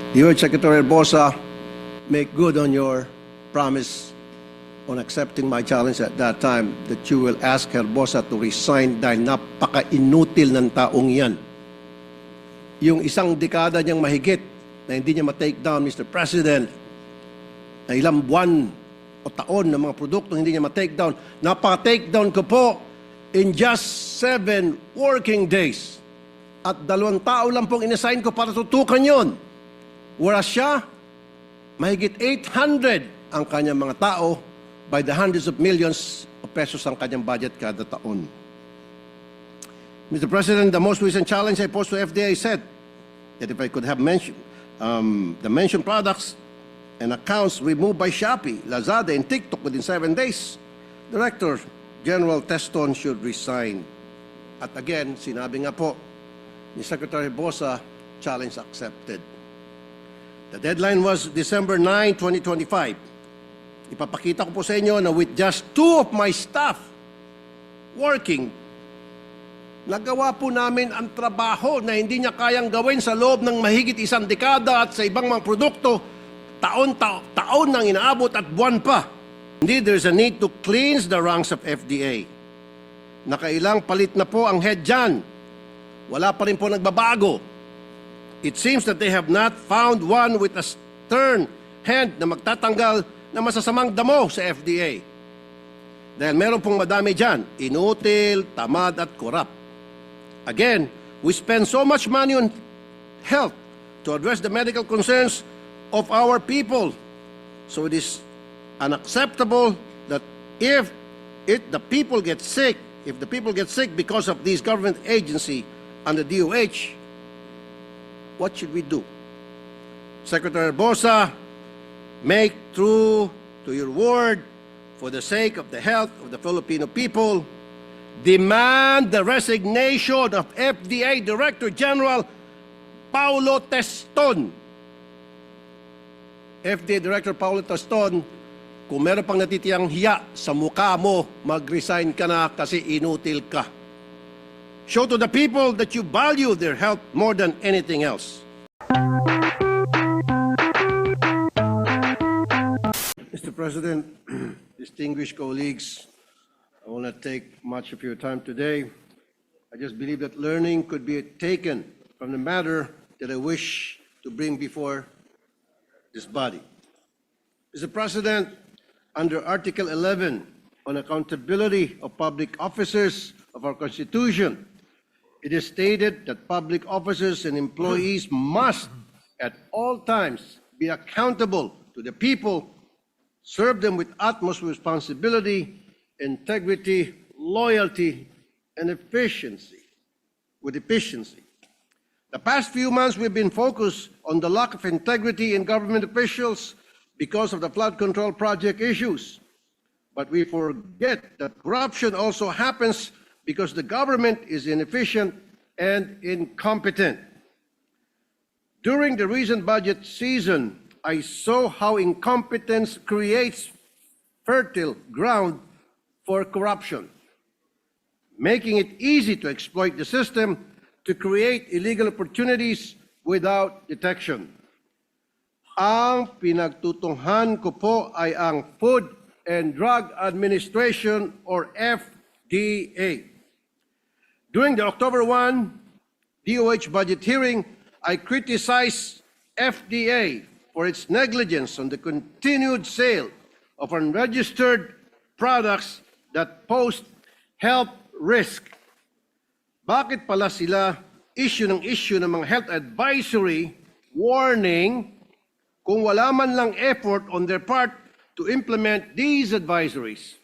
You, Secretary Bosa, make good on your promise on accepting my challenge at that time that you will ask Herbosa to resign dahil napaka-inutil ng taong yan. Yung isang dekada niyang mahigit na hindi niya ma-take down, Mr. President, na ilang buwan o taon ng mga produkto hindi niya ma-take down, napaka-take down ko po in just 7 working days. At 2 tao lang pong inassign ko para tutukan yon. Whereas siya, mahigit 800 ang kanyang mga tao, by the hundreds of millions of pesos ang kanyang budget kada taon. Mr. President, the most recent challenge I posed to FDA said that if I could have mentioned the mentioned products and accounts removed by Shopee, Lazada, and TikTok within 7 days, Director General Teston should resign. At again, sinabi nga po ni Secretary Bosa, challenge accepted. The deadline was December 9, 2025. Ipapakita ko po sa inyo na with just 2 of my staff working, nagawa po namin ang trabaho na hindi niya kayang gawin sa loob ng mahigit 1 dekada at sa ibang mga produkto, taon nang inaabot at buwan pa. Indeed, there's a need to cleanse the ranks of FDA. Nakailang palit na po ang head dyan. Wala pa rin po nagbabago. It seems that they have not found one with a stern hand na magtatanggal na masasamang damo sa FDA. Dahil meron pong madami dyan, inutil, tamad at corrupt. Again, we spend so much money on health to address the medical concerns of our people. So it is unacceptable that if the people get sick because of this government agency and the DOH, what should we do? Secretary Bosa, make true to your word for the sake of the health of the Filipino people. Demand the resignation of FDA Director General Paulo Teston. FDA Director Paulo Teston, kung meron pang natitiyang hiya sa mukha mo, mag-resign ka na kasi inutil ka. Show to the people that you value their health more than anything else. Mr. President, distinguished colleagues, I will not take much of your time today. I just believe that learning could be taken from the matter that I wish to bring before this body. Mr. President, under Article 11 on accountability of public officers of our Constitution, it is stated that public officers and employees must at all times be accountable to the people, serve them with utmost responsibility, integrity, loyalty, and efficiency. The past few months we've been focused on the lack of integrity in government officials because of the flood control project issues. But we forget that corruption also happens because the government is inefficient and incompetent. During the recent budget season, I saw how incompetence creates fertile ground for corruption, making it easy to exploit the system to create illegal opportunities without detection. Ang pinagtutunghan ko po ay ang Food and Drug Administration or FDA. During the October 1 DOH budget hearing, I criticized FDA for its negligence on the continued sale of unregistered products that pose health risk. Bakit pala sila issue ng mga health advisory warning kung wala man lang effort on their part to implement these advisories?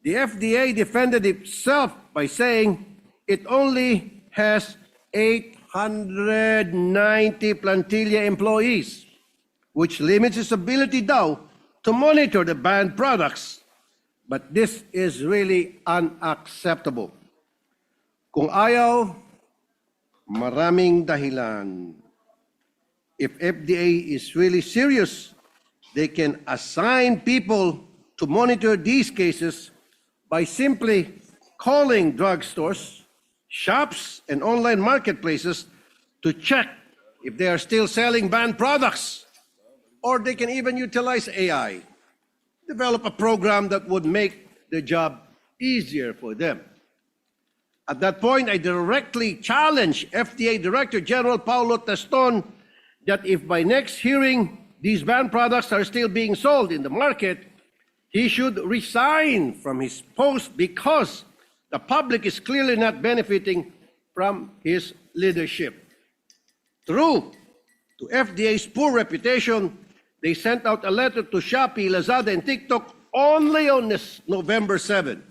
The FDA defended itself by saying it only has 890 plantilla employees, which limits its ability daw to monitor the banned products. But this is really unacceptable. Kung ayaw, maraming dahilan. If FDA is really serious, they can assign people to monitor these cases by simply calling drugstores, shops, and online marketplaces to check if they are still selling banned products, or they can even utilize AI, develop a program that would make the job easier for them. At that point, I directly challenged FDA Director General Paulo Teston that if by next hearing these banned products are still being sold in the market, he should resign from his post because the public is clearly not benefiting from his leadership. True to FDA's poor reputation, they sent out a letter to Shopee, Lazada, and TikTok only on this November 7,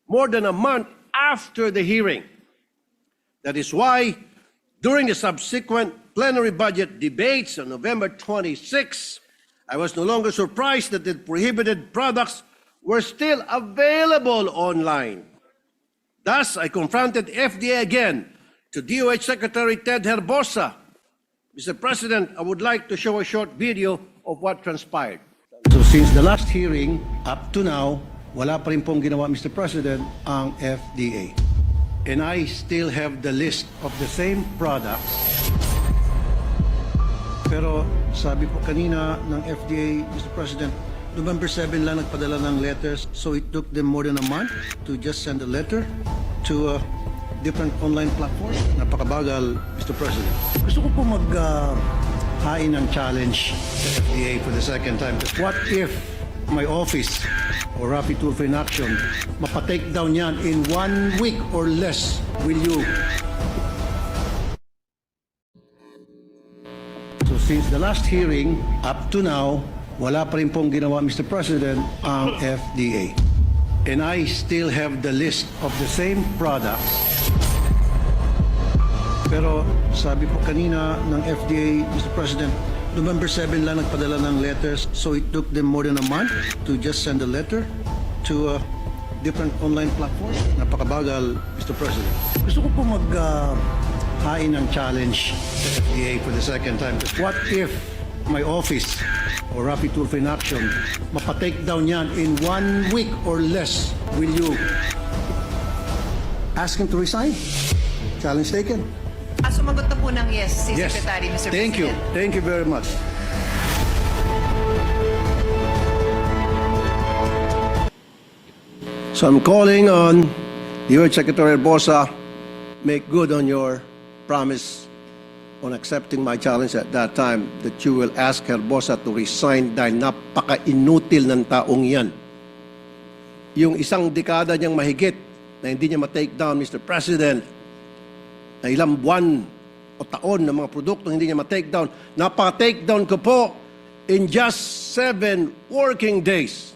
more than a month after the hearing. That is why, during the subsequent plenary budget debates on November 26, I was no longer surprised that the prohibited products were still available online. Thus, I confronted FDA again to DOH Secretary Ted Herbosa. Mr. President, I would like to show a short video of what transpired. So since the last hearing, up to now, wala pa rin pong ginawa, Mr. President, ang FDA. And I still have the list of the same products. Pero sabi po kanina ng FDA, Mr. President, November 7 lang nagpadala ng letters, so it took them more than a month to just send a letter to different online platforms. Napakabagal, Mr. President. Gusto ko po hain ng challenge sa FDA for the second time. What if my office or Rapid Tool for Inaction mapatake down yan in 1 week or less? Will you? So since the last hearing, up to now, wala pa rin pong ginawa, Mr. President, ang FDA. And I still have the list of the same products. Pero sabi po kanina ng FDA, Mr. President, November 7 lang nagpadala ng letters, so it took them more than a month to just send a letter to different online platforms. Napakabagal, Mr. President. Gusto ko po hain ng challenge sa FDA for the second time. What if my office or Rapid Tool for Inaction mapatake down yan in 1 week or less? Will you ask him to resign? Challenge taken. Sumagot na po ng yes si Secretary, Mr. Thank President. you. Thank you very much. So I'm calling on your Secretary Bosa, make good on your promise on accepting my challenge at that time that you will ask Herbosa to resign dahil napaka-inutil ng taong yan. Yung isang dekada niyang mahigit na hindi niya ma-take down, Mr. President, na ilang buwan o taon ng mga produkto hindi niya ma-take down. Napaka-take down ko po in just 7 working days.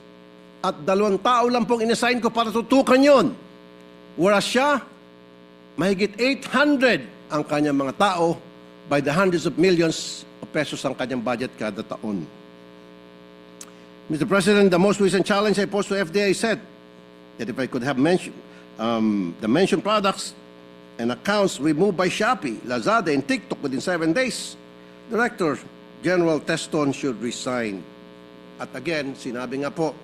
At 2 tao lang pong inassign ko para tutukan yon. Whereas siya, mahigit 800 ang kanyang mga tao, by the hundreds of millions of pesos ang kanyang budget kada taon. Mr. President, the most recent challenge I posed to FDA said that if I could have mentioned the mentioned products and accounts removed by Shopee, Lazada, and TikTok within 7 days, Director General Teston should resign. At again, sinabi nga po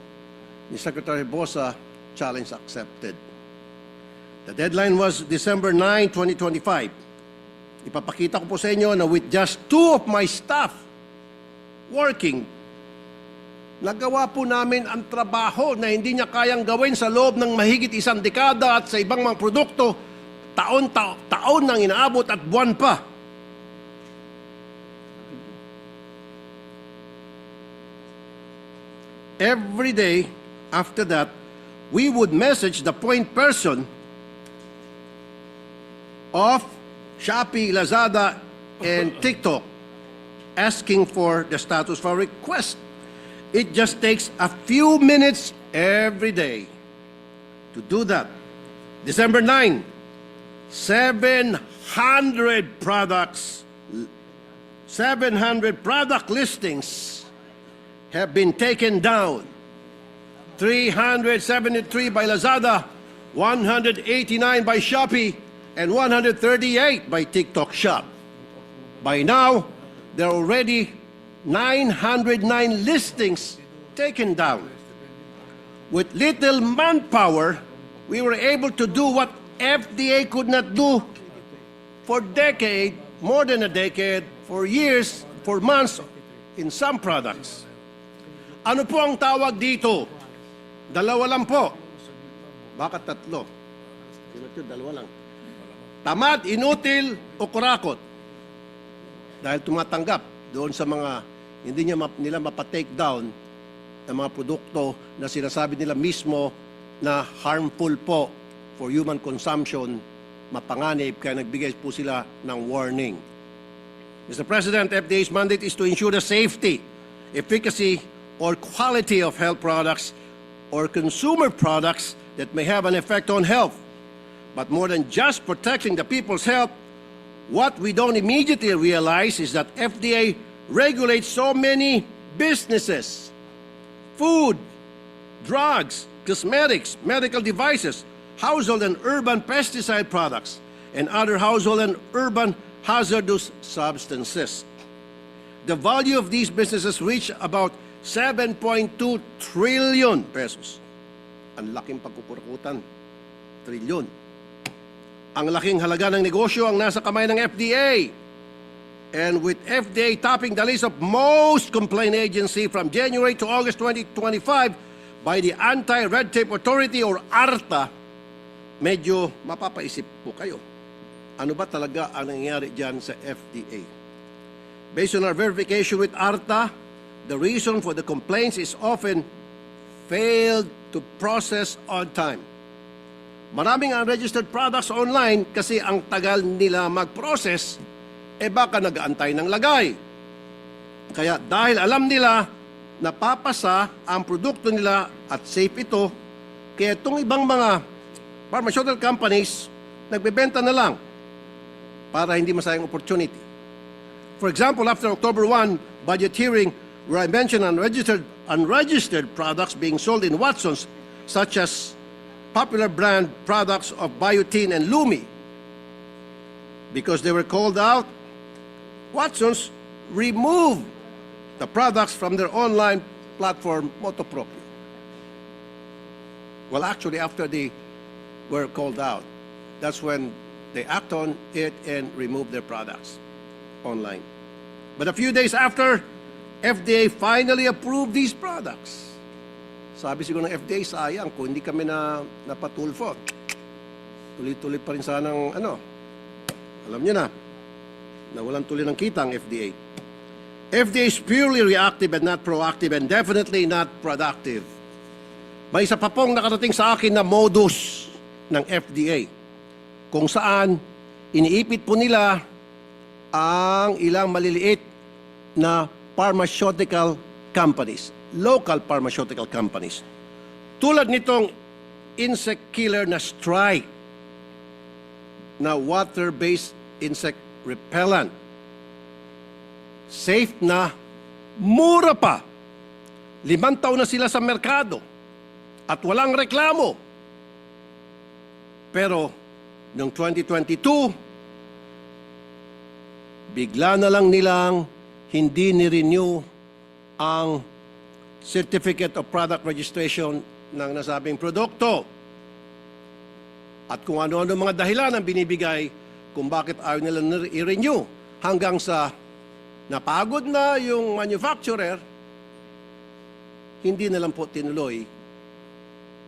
ni Secretary Bosa, challenge accepted. The deadline was December 9, 2025. Ipapakita ko po sa inyo na with just 2 of my staff working, nagawa po namin ang trabaho na hindi niya kayang gawin sa loob ng mahigit 1 dekada at sa ibang mga produkto, taon nang inaabot at buwan pa. Every day after that, we would message the point person of Shopee, Lazada, and TikTok asking for the status for request. It just takes a few minutes every day to do that. December 9, 700 products, 700 product listings have been taken down. 373 by Lazada, 189 by Shopee, and 138 by TikTok Shop. By now, there are already 909 listings taken down. With little manpower, we were able to do what FDA could not do for more than a decade, for years, for months, in some products. Ano po ang tawag dito? Dalawa lang po. Bakit tatlo? Dalawa lang. Tamad, inutil, o kurakot. Dahil tumatanggap doon sa mga hindi nila mapa-take down ng mga produkto na sinasabi nila mismo na harmful po for human consumption, mapanganib, kaya nagbigay po sila ng warning. Mr. President, FDA's mandate is to ensure the safety, efficacy, or quality of health products or consumer products that may have an effect on health. But more than just protecting the people's health, what we don't immediately realize is that FDA regulates so many businesses, food, drugs, cosmetics, medical devices, household and urban pesticide products, and other household and urban hazardous substances. The value of these businesses reach about 7.2 trillion pesos. Ang laking pagkukurakutan. Trilyon. Ang laking halaga ng negosyo ang nasa kamay ng FDA. And with FDA topping the list of most complaint agency from January to August 2025 by the Anti-Red Tape Authority or ARTA, medyo mapapaisip po kayo. Ano ba talaga ang nangyayari dyan sa FDA? Based on our verification with ARTA, the reason for the complaints is often failed to process on time. Maraming unregistered products online kasi ang tagal nila mag-process, baka nag-aantay ng lagay. Kaya dahil alam nila na papasa ang produkto nila at safe ito, kaya itong ibang mga pharmaceutical companies, nagbebenta na lang para hindi masayang opportunity. For example, after October 1 budget hearing, where I mentioned unregistered products being sold in Watsons, such as popular brand products of Biotin and Lumi, because they were called out, Watsons removed the products from their online platform, Motopropio. Well, actually, after they were called out, that's when they act on it and remove their products online. But a few days after, FDA finally approved these products. Sabi siguro ng FDA, sayang kung hindi kami napatulfo. Tuloy-tuloy pa rin sanang alam niyo na walang tuloy ng kita ang FDA. FDA is purely reactive and not proactive and definitely not productive. May isa pa pong nakarating sa akin na modus ng FDA kung saan iniipit po nila ang ilang maliliit na pharmaceutical companies, local pharmaceutical companies. Tulad nitong insect killer na Strike, na water-based insect repellent. Safe na, mura pa. 5 taon na sila sa merkado at walang reklamo. Pero noong 2022, bigla na lang nilang hindi ni-renew ang Certificate of Product Registration ng nasabing produkto. At kung ano-ano mga dahilan ang binibigay kung bakit ayaw nila i-renew hanggang sa napagod na yung manufacturer, hindi na lang po tinuloy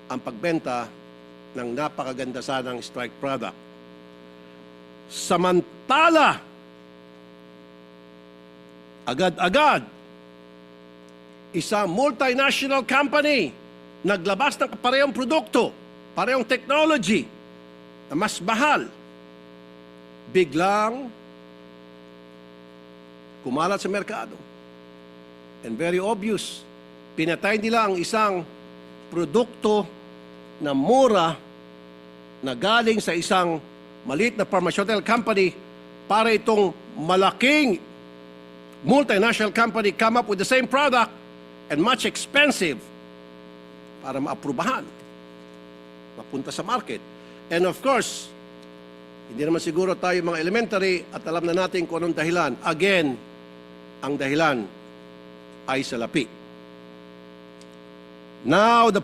ang pagbenta ng napakaganda sanang Strike product. Samantala, agad-agad, isang multinational company naglabas ng parehong produkto, parehong technology na mas mahal, biglang kumalat sa merkado. And very obvious, pinatay nila ang isang produkto na mura na galing sa isang maliit na pharmaceutical company para itong malaking multinational company come up with the same product and much expensive para maaprubahan, mapunta sa market. And of course, hindi naman siguro tayo mga elementary at alam na natin kung anong dahilan. Again, ang dahilan ay salapi. Now, the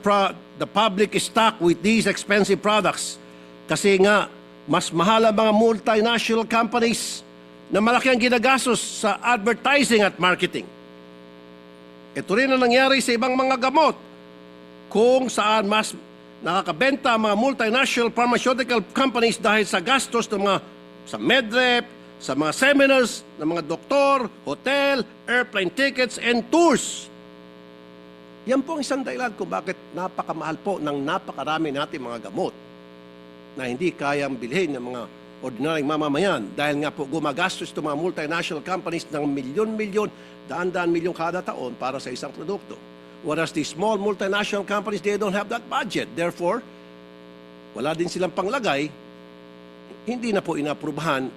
public is stuck with these expensive products kasi nga, mas mahal ang mga multinational companies na malaki ang ginagastos sa advertising at marketing. Ito rin ang nangyari sa ibang mga gamot kung saan mas nakakabenta ang mga multinational pharmaceutical companies dahil sa gastos ng mga sa medrep, sa mga seminars ng mga doktor, hotel, airplane tickets, and tours. Yan po ang isang dahilan kung bakit napakamahal po ng napakarami natin mga gamot na hindi kayang bilhin ng mga ordinaryong mamamayan dahil nga po gumagastos itong mga multinational companies ng milyon-milyon, daan-daan milyon kada taon para sa isang produkto. Whereas the small multinational companies, they don't have that budget. Therefore, wala din silang panglagay, hindi na po inaprubahan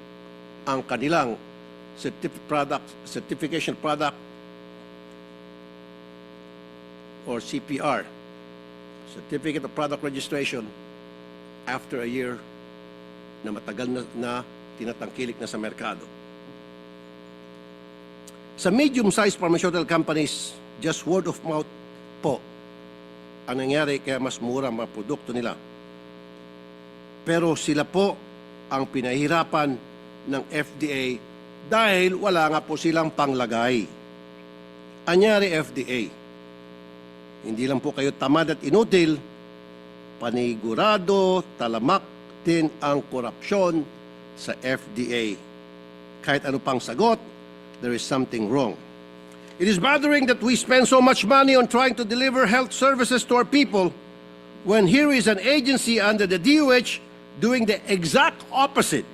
ang kanilang certification product or CPR, Certificate of Product Registration, after a year na matagal na tinatangkilik na sa merkado. Sa medium-sized pharmaceutical companies, just word of mouth po ang nangyari kaya mas mura ang mga produkto nila. Pero sila po ang pinahirapan ng FDA dahil wala nga po silang panglagay. Anyari FDA, hindi lang po kayo tamad at inutil, panigurado, talamak din ang korupsyon sa FDA. Kahit ano pang sagot, there is something wrong. It is bothering that we spend so much money on trying to deliver health services to our people when here is an agency under the DOH doing the exact opposite.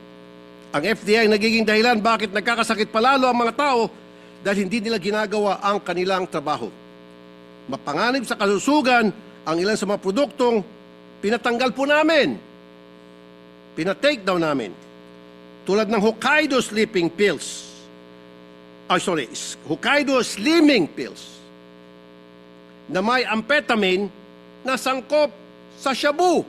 Ang FDA ang nagiging dahilan bakit nagkakasakit palalo ang mga tao dahil hindi nila ginagawa ang kanilang trabaho. Mapanganib sa kalusugan ang ilan sa mga produktong pinatanggal po namin. Pinatake down namin. Tulad ng Hokkaido sleeping pills. Hokkaido slimming pills na may amphetamine na sangkop sa shabu.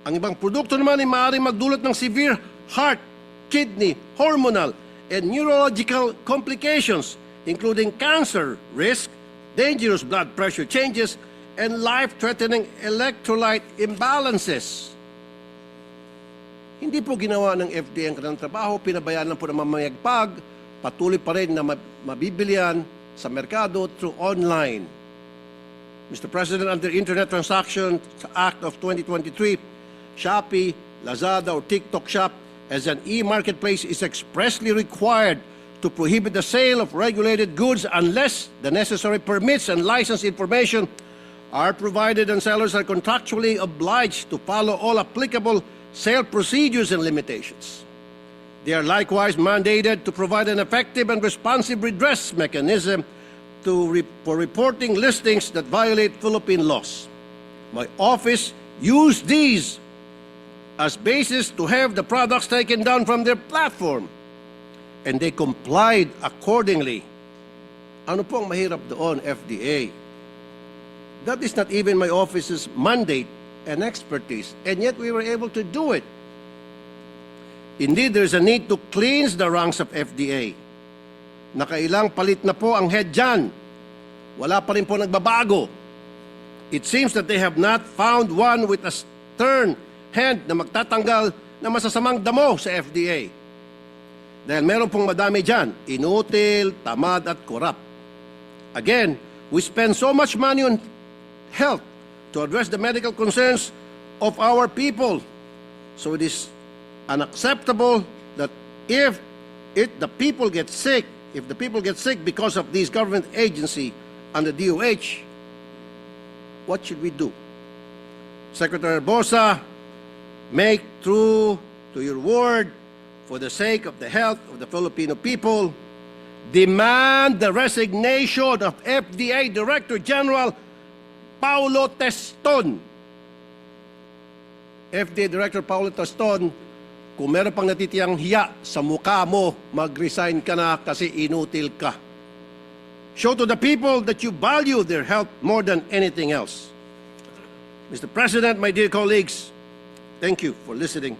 Ang ibang produkto naman ay maaaring magdulot ng severe heart, kidney, hormonal, and neurological complications, including cancer risk, dangerous blood pressure changes, and life-threatening electrolyte imbalances. Hindi po ginawa ng FDA ang kanilang trabaho, pinabayaan lang po ng mamayagpag, patuloy pa rin na mabibilian sa merkado through online. Mr. President, under Internet Transaction Act of 2023, Shopee, Lazada, or TikTok Shop as an e-marketplace is expressly required to prohibit the sale of regulated goods unless the necessary permits and license information are provided and sellers are contractually obliged to follow all applicable sale procedures and limitations. They are likewise mandated to provide an effective and responsive redress mechanism for reporting listings that violate Philippine laws. My office used these as basis to have the products taken down from their platform, and they complied accordingly. Ano pong mahirap doon, FDA? That is not even my office's mandate and expertise, and yet we were able to do it. Indeed, there is a need to cleanse the ranks of FDA. Nakailang palit na po ang head dyan. Wala pa rin po nagbabago. It seems that they have not found one with a stern hand na magtatanggal na masasamang damo sa FDA. Dahil meron pong madami dyan, inutil, tamad at korap. Again, we spend so much money on health to address the medical concerns of our people. So it is unacceptable that if the people get sick because of this government agency under DOH, what should we do? Secretary Bosa, make true to your word for the sake of the health of the Filipino people. Demand the resignation of FDA Director General Paulo Teston. FDA Director Paulo Teston, kung meron pang natitiyang hiya sa mukha mo, mag-resign ka na kasi inutil ka. Show to the people that you value their health more than anything else. Mr. President, my dear colleagues, thank you for listening,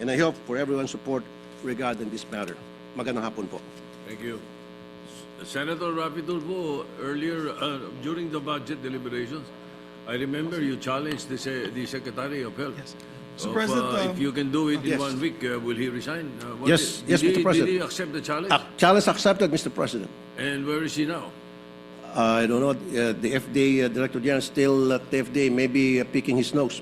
and I hope for everyone's support regarding this matter. Magandang hapon po. Thank you. Senator Rafi Tulfo, earlier during the budget deliberations, I remember you challenged the Secretary of Health Mr. President, if you can do it in Yes. 1 week, will he resign? Yes, yes, did Mr. he, President. Did he accept the challenge? Challenge accepted, Mr. President. And where is he now? I don't know, the FDA Director General still at the FDA, maybe picking his nose.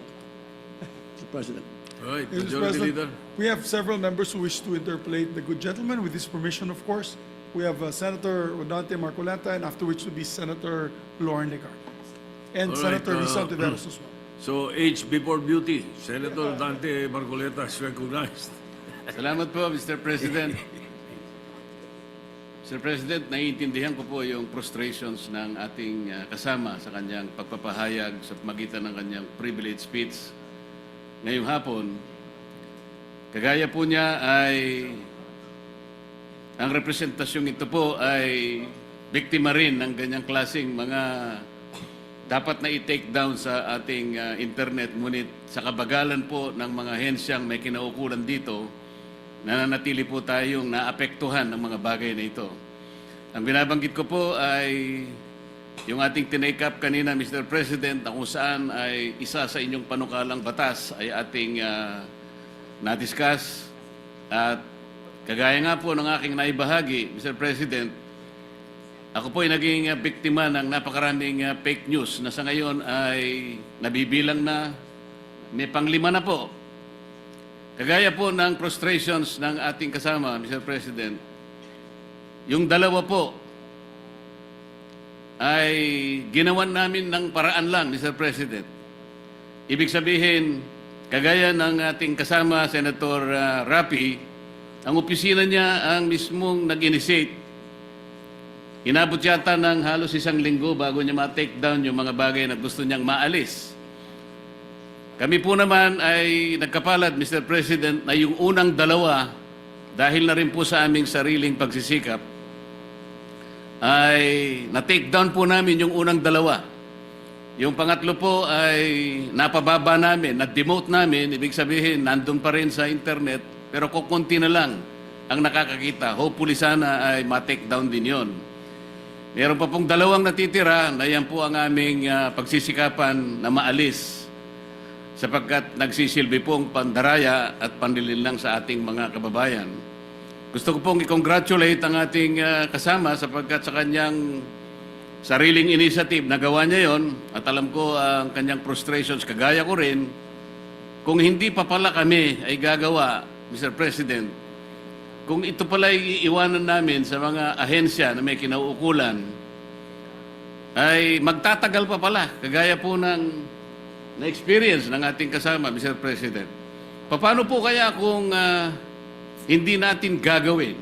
Mr. President. All right, Mr. Majority President, Leader. we have several members who wish to interpolate the good gentleman with his permission, of course. We have Senator Rodante Marcoleta, and after which will be Senator Lauren Legarreta. And All right, Senator Risa Ontiveros as well. So, age before beauty. Senator Dante Marcoleta is recognized. Salamat po, Mr. President. Mr. President, naiintindihan ko po yung frustrations ng ating kasama sa kanyang pagpapahayag sa magitan ng kanyang privilege speech ngayong hapon. Kagaya po niya ay ang representasyong ito po ay biktima rin ng ganyang klaseng mga dapat na i-take down sa ating internet. Ngunit sa kabagalan po ng mga hensyang may kinaukulan dito, nananatili po tayong naapektuhan ng mga bagay na ito. Ang binabanggit ko po ay yung ating tinake up kanina, Mr. President, na kung saan ay isa sa inyong panukalang batas ay ating na-discuss. At kagaya nga po ng aking naibahagi, Mr. President, ako po ay naging biktima ng napakaraming fake news na sa ngayon ay nabibilang na, may panglima na po. Kagaya po ng frustrations ng ating kasama, Mr. President, yung dalawa po ay ginawan namin ng paraan lang, Mr. President. Ibig sabihin, kagaya ng ating kasama, Senator Rapi, ang opisina niya ang mismong nag-initiate. Inabot yata ng halos 1 linggo bago niya ma-take down yung mga bagay na gusto niyang maalis. Kami po naman ay nagkapalat, Mr. President, na yung unang dalawa, dahil na rin po sa aming sariling pagsisikap, ay na-take down po namin yung unang dalawa. Yung pangatlo po ay napababa namin, na-demote namin, ibig sabihin, nandun pa rin sa internet, pero kukunti na lang ang nakakakita. Hopefully sana ay ma-take down din yon. Meron pa pong dalawang natitira na yan po ang aming pagsisikapan na maalis sapagkat nagsisilbi pong pandaraya at panlilinlang sa ating mga kababayan. Gusto ko pong i-congratulate ang ating kasama sapagkat sa kanyang sariling initiative nagawa niya yon at alam ko ang kanyang frustrations, kagaya ko rin. Kung hindi pa pala kami ay gagawa, Mr. President, kung ito pala iiwanan namin sa mga ahensya na may kinauukulan, ay magtatagal pa pala, kagaya po ng na-experience ng ating kasama, Mr. President. Paano po kaya kung hindi natin gagawin?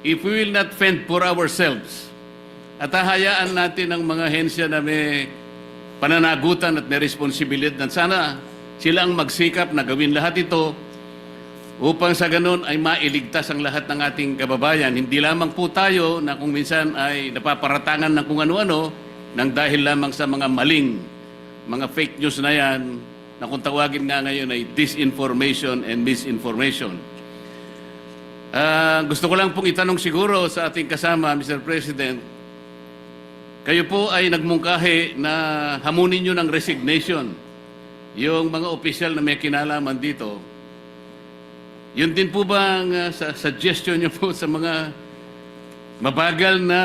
If we will not fend for ourselves, at hahayaan natin ang mga ahensya na may pananagutan at may responsibilidad na sana sila ang magsikap na gawin lahat ito upang sa ganun ay mailigtas ang lahat ng ating kababayan. Hindi lamang po tayo na kung minsan ay napaparatangan ng kung ano-ano nang dahil lamang sa mga maling, mga fake news na yan na kung tawagin nga ngayon ay disinformation and misinformation. Gusto ko lang pong itanong siguro sa ating kasama, Mr. President, kayo po ay nagmungkahi na hamunin nyo ng resignation yung mga opisyal na may kinalaman dito. Yun din po ba ang suggestion niyo po sa mga mabagal na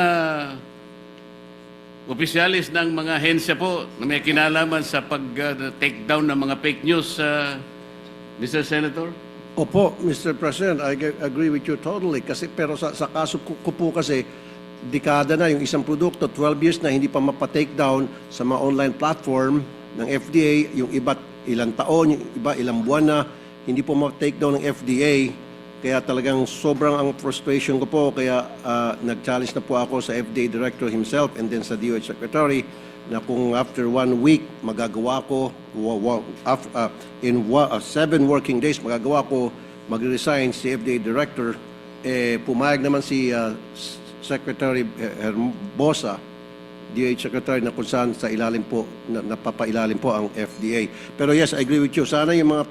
opisyalis ng mga hensya po na may kinalaman sa pag-take down ng mga fake news, Mr. Senator? Opo, Mr. President, I agree with you totally. Kasi, pero sa kaso ko po kasi, dekada na yung isang produkto, 12 years na hindi pa mapa-take down sa mga online platform ng FDA, yung iba ilang taon, yung iba ilang buwan na, hindi po ma-take down ng FDA. Kaya talagang sobrang ang frustration ko po. Kaya nag-challenge na po ako sa FDA Director himself and then sa DOH Secretary na kung after 1 week magagawa ko, in 7 working days magagawa ko mag-resign si FDA Director. Pumayag naman si Secretary Herbosa, DOH Secretary, na kung saan sa ilalim po, napapailalim po ang FDA. Pero yes, I agree with you. Sana yung mga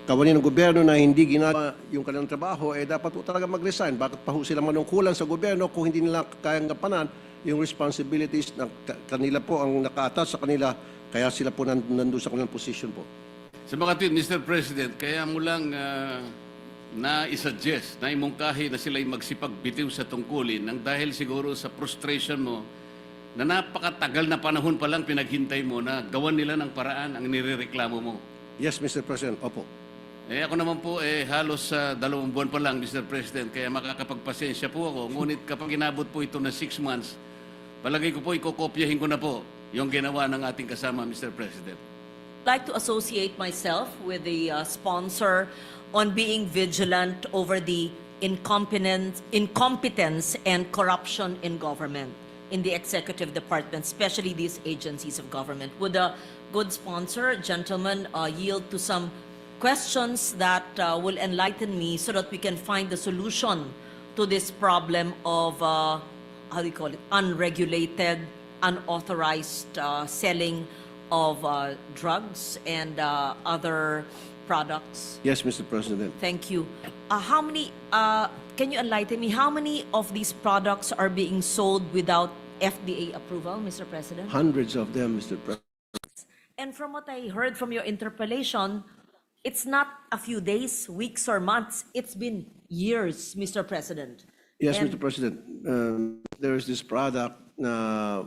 kawanin ng gobyerno na hindi ginagawa yung kanilang trabaho, dapat po talaga mag-resign. Bakit pa ho sila manungkulan sa gobyerno kung hindi nila kayang gampanan yung responsibilities na kanila po ang naka-attach sa kanila, kaya sila po nandun sa kanilang position po. Sa mga tweet, Mr. President, kaya mo lang na-suggest, na imungkahi na sila'y magsipagbitiw sa tungkulin nang dahil siguro sa frustration mo na napakatagal na panahon pa lang pinaghintay mo na gawan nila ng paraan ang nirereklamo mo. Yes, Mr. President. Opo. Ako naman po halos sa 2 buwan pa lang, Mr. President, kaya makakapagpasensya po ako. Ngunit kapag inabot po ito na 6 months, palagay ko po ikokopyahin ko na po yung ginawa ng ating kasama, Mr. President. Like to associate myself with the sponsor on being vigilant over the incompetence and corruption in government, in the executive department, especially these agencies of government. Would a good sponsor, gentlemen, yield to some questions that will enlighten me so that we can find the solution to this problem of, how do you call it, unregulated, unauthorized selling of drugs and other products? Yes, Mr. President. Thank you. How many, can you enlighten me, how many of these products are being sold without FDA approval, Mr. President? Hundreds of them, Mr. President. And from what I heard from your interpellation, it's not a few days, weeks, or months. It's been years, Mr. President. Yes, And- Mr. President. There is this product na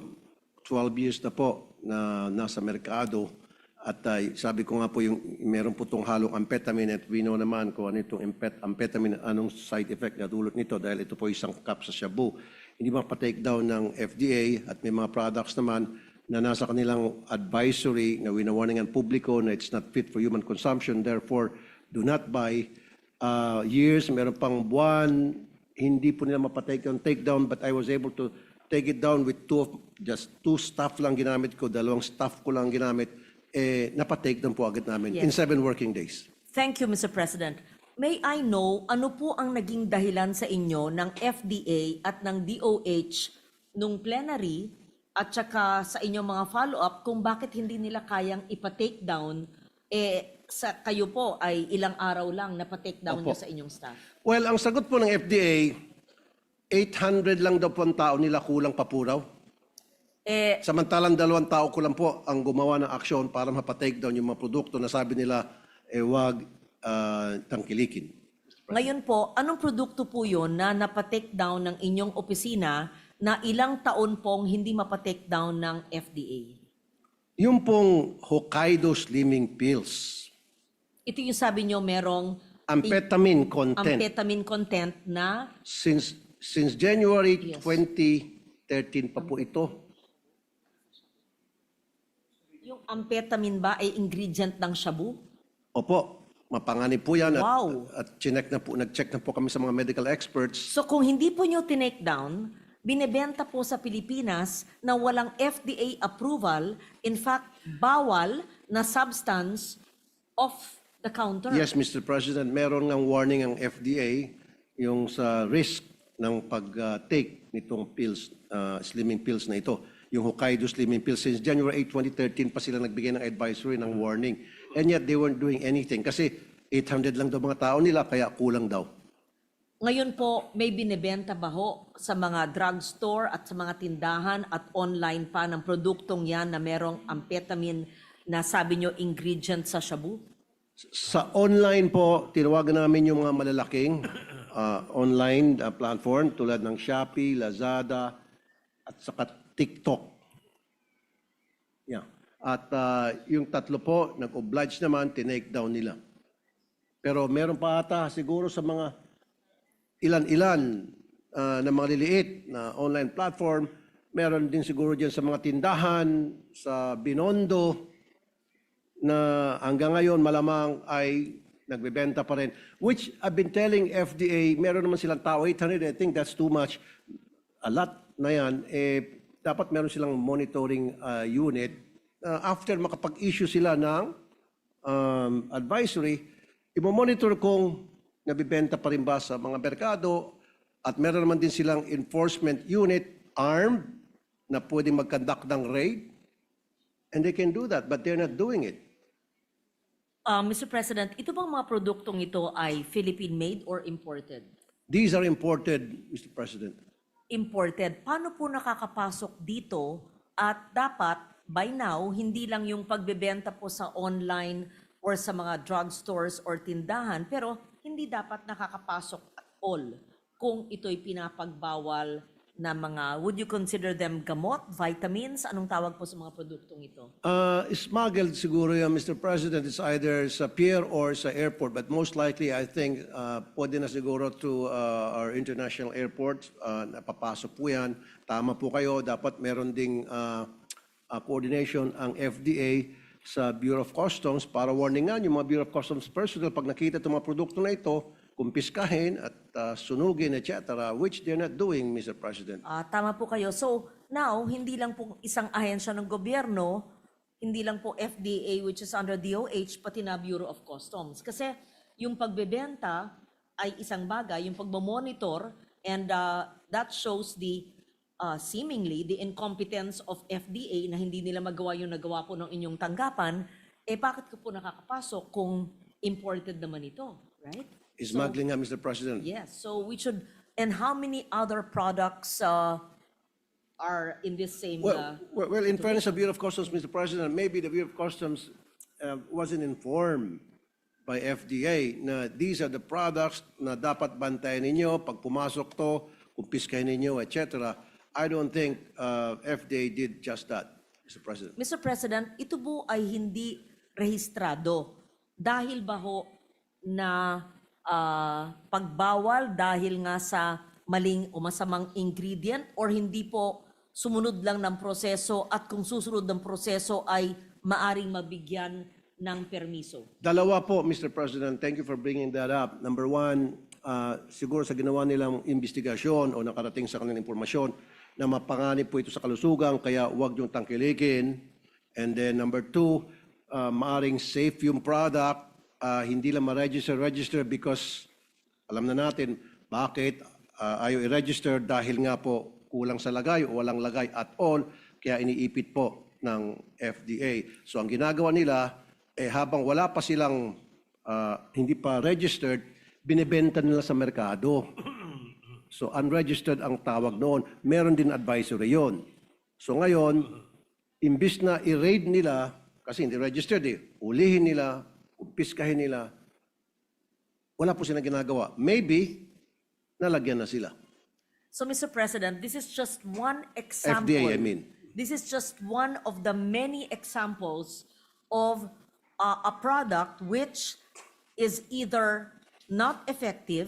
12 years na po na nasa merkado at sabi ko nga po yung meron po itong halong amphetamine at we know naman kung ano itong amphetamine, anong side effect na dulot nito dahil ito po isang cup sa shabu. Hindi mapa-take down ng FDA at may mga products naman na nasa kanilang advisory na winawarning ang publiko na it's not fit for human consumption, therefore do not buy. Years, meron pang buwan, hindi po nila mapa-take down, but I was able to take it down with just two staff lang ginamit ko, 2 staff ko lang ginamit, napa-take down po agad namin in 7 working days. Thank you, Mr. President. May I know, ano po ang naging dahilan sa inyo ng FDA at ng DOH nung plenary at saka sa inyong mga follow-up kung bakit hindi nila kayang ipa-take down, kayo po ay ilang araw lang napa-take down Opo. nyo sa inyong staff? Well, ang sagot po ng FDA, 800 lang daw po ang tao nila kulang pa po raw. Samantalang 2 tao ko lang po ang gumawa ng aksyon para mapa-take down yung mga produkto na sabi nila, wag tangkilikin. Ngayon po, anong produkto po yun na napa-take down ng inyong opisina na ilang taon pong hindi mapa-take down ng FDA? Yung pong Hokkaido Slimming Pills, Ito yung sabi nyo merong amphetamine content. amphetamine content na Since January Yes. 2013 pa po ito. yung amphetamine ba ay ingredient ng shabu? Opo, mapanganib po yan. Wow. At nag-check na po kami sa mga medical experts. So kung hindi po nyo tinake down, binebenta po sa Pilipinas na walang FDA approval, in fact, bawal na substance off the counter. Yes, Mr. President, meron ng warning ang FDA yung sa risk ng pag-take nitong pills, slimming pills na ito. Yung Hokkaido Slimming Pills, since January 8, 2013 pa sila nagbigay ng advisory ng warning. And yet they weren't doing anything kasi 800 lang daw mga tao nila kaya kulang daw. Ngayon po, may binebenta ba ho sa mga drugstore at sa mga tindahan at online pa ng produktong yan na merong amphetamine na sabi nyo ingredient sa shabu? Sa online po, tinawagan namin yung mga malalaking online platform tulad ng Shopee, Lazada, at saka TikTok. Yeah. At yung 3 po, nag-oblige naman, tinake down nila. Pero meron pa ata siguro sa mga ilan-ilan na mga liliit na online platform, meron din siguro dyan sa mga tindahan, sa Binondo, na hanggang ngayon malamang ay nagbebenta pa rin. Which I've been telling FDA, meron naman silang tao, 800, I think that's too much. A lot na yan, dapat meron silang monitoring unit. After makapag-issue sila ng advisory, i-monitor kung nabibenta pa rin ba sa mga merkado at meron naman din silang enforcement unit, armed, na pwedeng mag-conduct ng raid. And they can do that, but they're not doing it. Mr. President, ito bang mga produktong ito ay Philippine-made or imported? These are imported, Mr. President. Imported. Paano po nakakapasok dito at dapat by now, hindi lang yung pagbebenta po sa online or sa mga drugstores or tindahan, pero hindi dapat nakakapasok at all kung ito'y pinapagbawal na mga, would you consider them gamot, vitamins? Anong tawag po sa mga produktong ito? Smuggled siguro yan, Mr. President. It's either sa pier or sa airport. But most likely, I think, pwede na siguro to our international airports. Napapasok po yan. Tama po kayo. Dapat meron ding coordination ang FDA sa Bureau of Customs para warningan yung mga Bureau of Customs personnel pag nakita itong mga produkto na ito, kumpiskahin at sunugin, etc., which they're not doing, Mr. President. Tama po kayo. So now, hindi lang po isang ahensya ng gobyerno, hindi lang po FDA which is under DOH, pati na Bureau of Customs. Kasi yung pagbebenta ay isang bagay, yung pagmamonitor, and that shows the seemingly the incompetence of FDA na hindi nila magawa yung nagawa po ng inyong tanggapan, bakit ko po nakakapasok kung imported naman ito, right? Smuggling nga, Mr. President. Yes, so we should, and how many other products are in this same... Well, in fairness of Bureau of Customs, Mr. President, maybe the Bureau of Customs wasn't informed by FDA na these are the products na dapat bantayan ninyo pag pumasok to, kumpiskahin ninyo, etc. I don't think FDA did just that, Mr. President. Mr. President, ito po ay hindi rehistrado. Dahil ba ho na pagbawal dahil nga sa maling o masamang ingredient, or hindi po sumunod lang ng proseso, at kung susunod ng proseso ay maaring mabigyan ng permiso? Dalawa po, Mr. President. Thank you for bringing that up. Number one, siguro sa ginawa nilang investigasyon o nakarating sa kanilang impormasyon na mapanganib po ito sa kalusugan, kaya huwag niyong tangkilikin. And then number two, maaring safe yung product, hindi lang ma-register because alam na natin bakit ayaw i-register dahil nga po kulang sa lagay o walang lagay at all, kaya iniipit po ng FDA. So ang ginagawa nila, habang wala pa silang hindi pa registered, binibenta nila sa merkado. So unregistered ang tawag noon. Meron din advisory yon. So ngayon, imbis na i-raid nila, kasi hindi registered ulihin nila, kumpiskahin nila, wala po silang ginagawa. Maybe, nalagyan na sila. So, Mr. President, this is just one example. FDA, I mean. This is just one of the many examples of a product which is either not effective,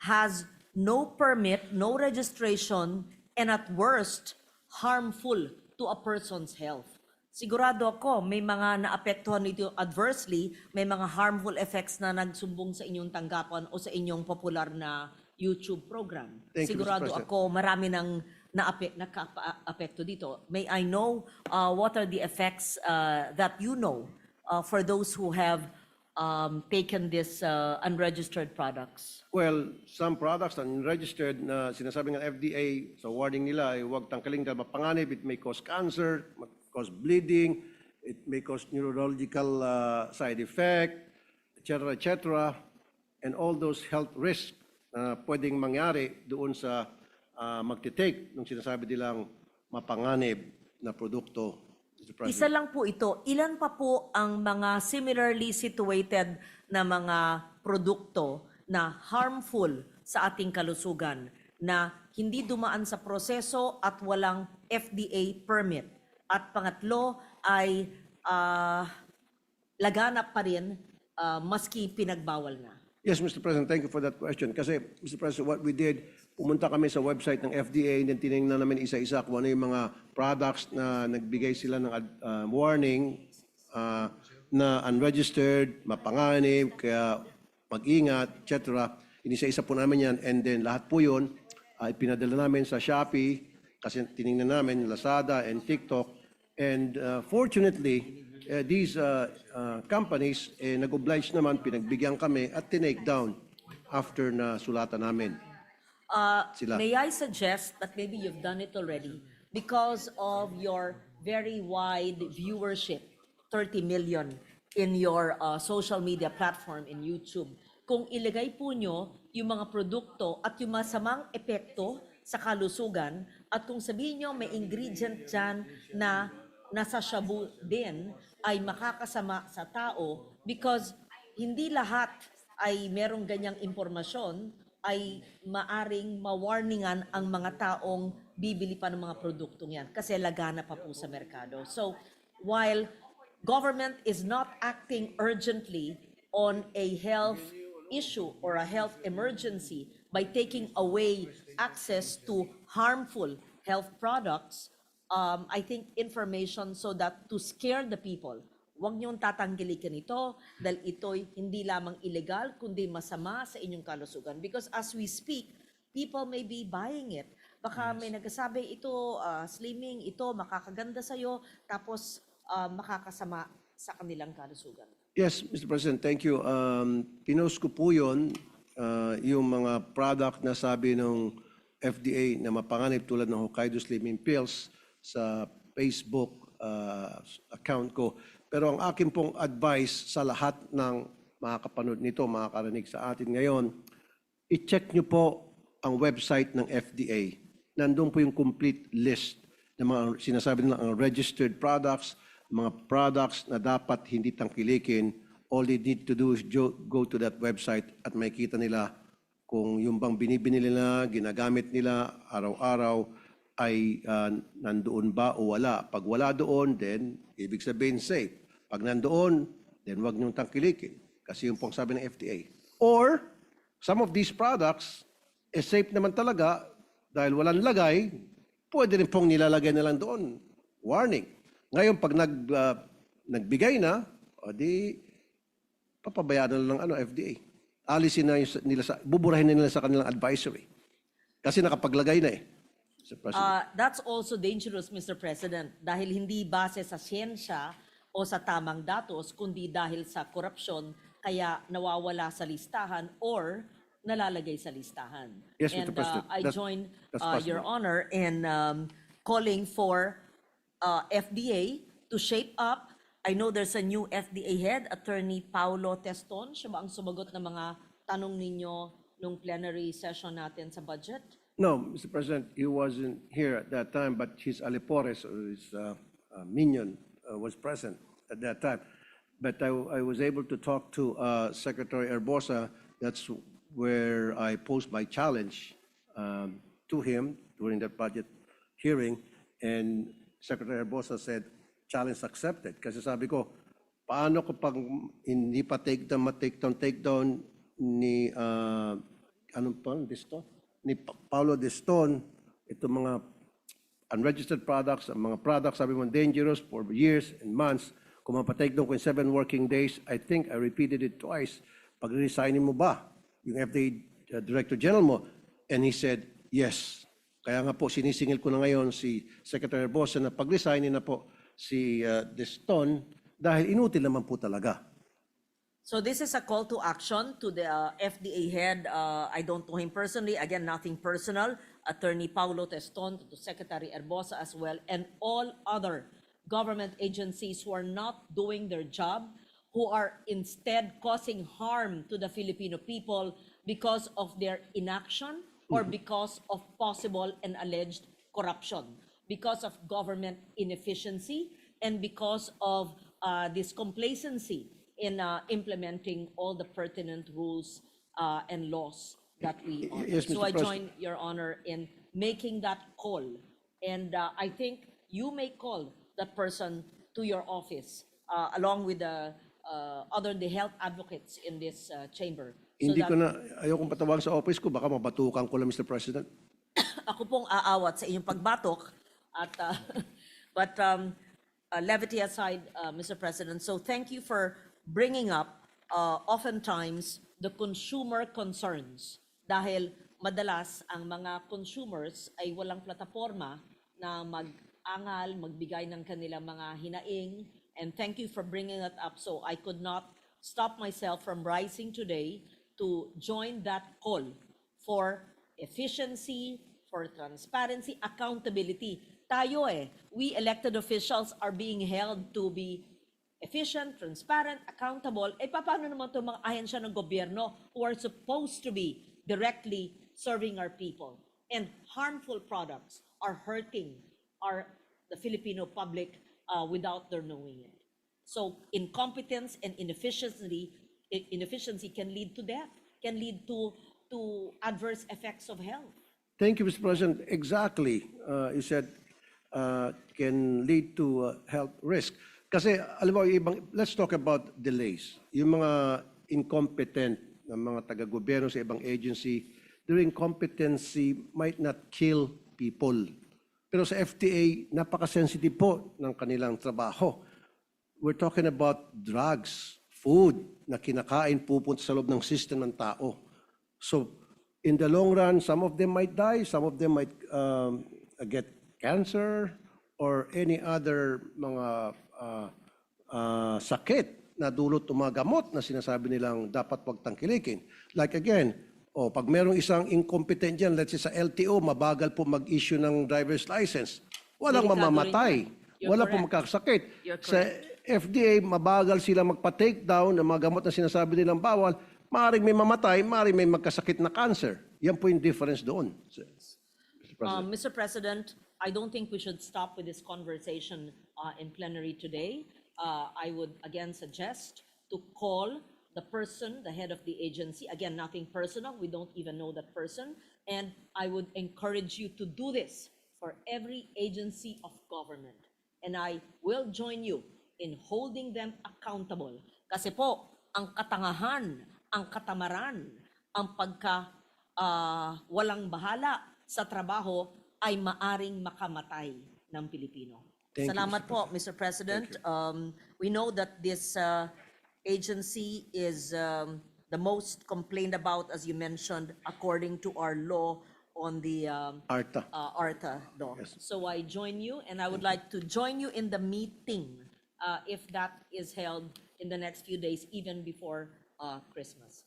has no permit, no registration, and at worst, harmful to a person's health. Sigurado ako, may mga naapektuhan nito adversely, may mga harmful effects na nagsumbong sa inyong tanggapan o sa inyong popular na YouTube program. Thank you, Mr. Sigurado President. ako, marami nang nakaka-apekto dito. May I know what are the effects that you know for those who have taken this unregistered products? Well, some products unregistered na sinasabi ng FDA sa warning nila ay huwag tangkaling dahil mapanganib, it may cause cancer, cause bleeding, it may cause neurological side effect, etc., and all those health risks na pwedeng mangyari doon sa magtitake ng sinasabi nilang mapanganib na produkto. Mr. President. Isa lang po ito. Ilan pa po ang mga similarly situated na mga produkto na harmful sa ating kalusugan na hindi dumaan sa proseso at walang FDA permit? At pangatlo ay laganap pa rin maski pinagbawal na. Yes, Mr. President, thank you for that question. Kasi, Mr. President, what we did, pumunta kami sa website ng FDA and then tinignan namin isa-isa kung ano yung mga products na nagbigay sila ng warning na unregistered, mapanganib, kaya mag-ingat, etc. Inisa-isa po namin yan and then lahat po yun ay pinadala namin sa Shopee kasi tinignan namin Lazada and TikTok. And fortunately, these companies, nag-oblige naman, pinagbigyan kami at tinake down after na sulatan namin. Sila. May I suggest that maybe you've done it already because of your very wide viewership, 30 million in your social media platform in YouTube. Kung ilagay po nyo yung mga produkto at yung masamang epekto sa kalusugan at kung sabihin nyo may ingredient dyan na na sa shabu din ay makakasama sa tao because hindi lahat ay merong ganyang impormasyon ay maaring mawarningan ang mga taong bibili pa ng mga produktong yan kasi lagana pa po sa merkado. So, while government is not acting urgently on a health issue or a health emergency by taking away access to harmful health products, I think information so that to scare the people, huwag niyong tatanggilikin ito dahil ito'y hindi lamang illegal kundi masama sa inyong kalusugan. Because as we speak, people may be buying it. Baka may nagsasabi, ito slimming, ito makakaganda sa'yo, tapos makakasama sa kanilang kalusugan. Yes, Mr. President, thank you. Pinost ko po yun, yung mga product na sabi ng FDA na mapanganib tulad ng Hokkaido Slimming Pills sa Facebook account ko. Pero ang akin pong advice sa lahat ng makakapanood nito, makakarinig sa atin ngayon, i-check nyo po ang website ng FDA. Nandun po yung complete list ng mga sinasabi nila ang registered products, mga products na dapat hindi tangkilikin. All they need to do is go to that website at makita nila kung yung bang binibili nila, ginagamit nila araw-araw ay nandoon ba o wala. Pag wala doon, then ibig sabihin safe. Pag nandoon, then wag niyong tangkilikin. Kasi yung pong sabi ng FDA. Or, some of these products, safe naman talaga dahil walang lagay, pwede rin pong nilalagay na lang doon. Warning. Ngayon, pag nagbigay na, o di, papabayaan na lang ng FDA. Alisin na nila buburahin na nila sa kanilang advisory. Kasi nakapaglagay na eh. Mr. President. That's also dangerous, Mr. President, dahil hindi base sa siyensya o sa tamang datos, kundi dahil sa korupsyon, kaya nawawala sa listahan or nalalagay sa listahan. Yes, Mr. And President. I join that's Your possible. Honor in calling for FDA to shape up. I know there's a new FDA head, Attorney Paulo Teston. Siya ba ang sumagot ng mga tanong ninyo nung plenary session natin sa budget? No, Mr. President, he wasn't here at that time, but his Alipores, or his minion, was present at that time. But I was able to talk to Secretary Herbosa. That's where I posed my challenge to him during that budget hearing. And Secretary Herbosa said, challenge accepted. Kasi sabi ko, paano kapag hindi pa take-down ni, anong pa, ni Paulo Deston, itong mga unregistered products, ang mga products, sabi mo, dangerous for years and months. Kung mapatake doon ko in 7 working days, I think I repeated it twice. Pag-resignin mo ba yung FDA Director General mo? And he said, yes. Kaya nga po, sinisingil ko na ngayon si Secretary Herbosa na pag-resignin na po si Deston dahil inutil naman po talaga. So this is a call to action to the FDA head. I don't know him personally. Again, nothing personal. Attorney Paulo Teston, to Secretary Herbosa as well, and all other government agencies who are not doing their job, who are instead causing harm to the Filipino people because of their inaction or because of possible and alleged corruption, because of government inefficiency, and because of this complacency in implementing all the pertinent rules and laws that we honor. Yes, So Mr. I President. join Your Honor in making that call. And I think you may call that person to your office along with the health advocates in this chamber. So Hindi that ko na, ayokong patawag sa office ko, baka mabatukan ko lang, Mr. President. ako pong aawat sa inyong pagbatok at but levity aside, Mr. President. So thank you for bringing up oftentimes the consumer concerns dahil madalas ang mga consumers ay walang plataforma na mag-angal, magbigay ng kanilang mga hinaing, and thank you for bringing that up. So I could not stop myself from rising today to join that call for efficiency, for transparency, accountability. Tayo we elected officials are being held to be efficient, transparent, accountable. Paano naman itong mga ahensya ng gobyerno who are supposed to be directly serving our people? And harmful products are hurting the Filipino public without their knowing it. So incompetence and inefficiency can lead to death, can lead to adverse effects of health. Thank you, Mr. President. Exactly. You said can lead to health risk. Kasi, alam mo, let's talk about delays. Yung mga incompetent na mga taga-gobyerno sa ibang agency, their incompetency might not kill people. Pero sa FTA, napaka-sensitive po ng kanilang trabaho. We're talking about drugs, food na kinakain pupunta sa loob ng system ng tao. So, in the long run, some of them might die, some of them might get cancer or any other mga sakit na dulot ng mga gamot na sinasabi nilang dapat wag tangkilikin. Like again, pag merong isang incompetent dyan, let's say sa LTO, mabagal po mag-issue ng driver's license. Walang Delikado mamamatay. rin yan. You're Wala po correct. magkakasakit. You're Sa FDA, mabagal sila magpa-take down ng mga gamot na sinasabi nilang bawal. Maaring may mamatay, maaring may magkasakit na cancer. Yan po yung difference doon. Mr. President. Mr. President, I don't think we should stop with this conversation in plenary today. I would again suggest to call the person, the head of the agency. Again, nothing personal. We don't even know that person. And I would encourage you to do this for every agency of government. And I will join you in holding them accountable. Kasi po, ang katangahan, ang katamaran, ang walang bahala sa trabaho ay maaring makamatay ng Pilipino. Thank you, Salamat po, Mr. President. We know that this agency is the most complained about, as you mentioned, according to our law on the ARTA. ARTA law. Yes. So I join you, and I would like to join you in the meeting if that is held in the next few days, even before Christmas.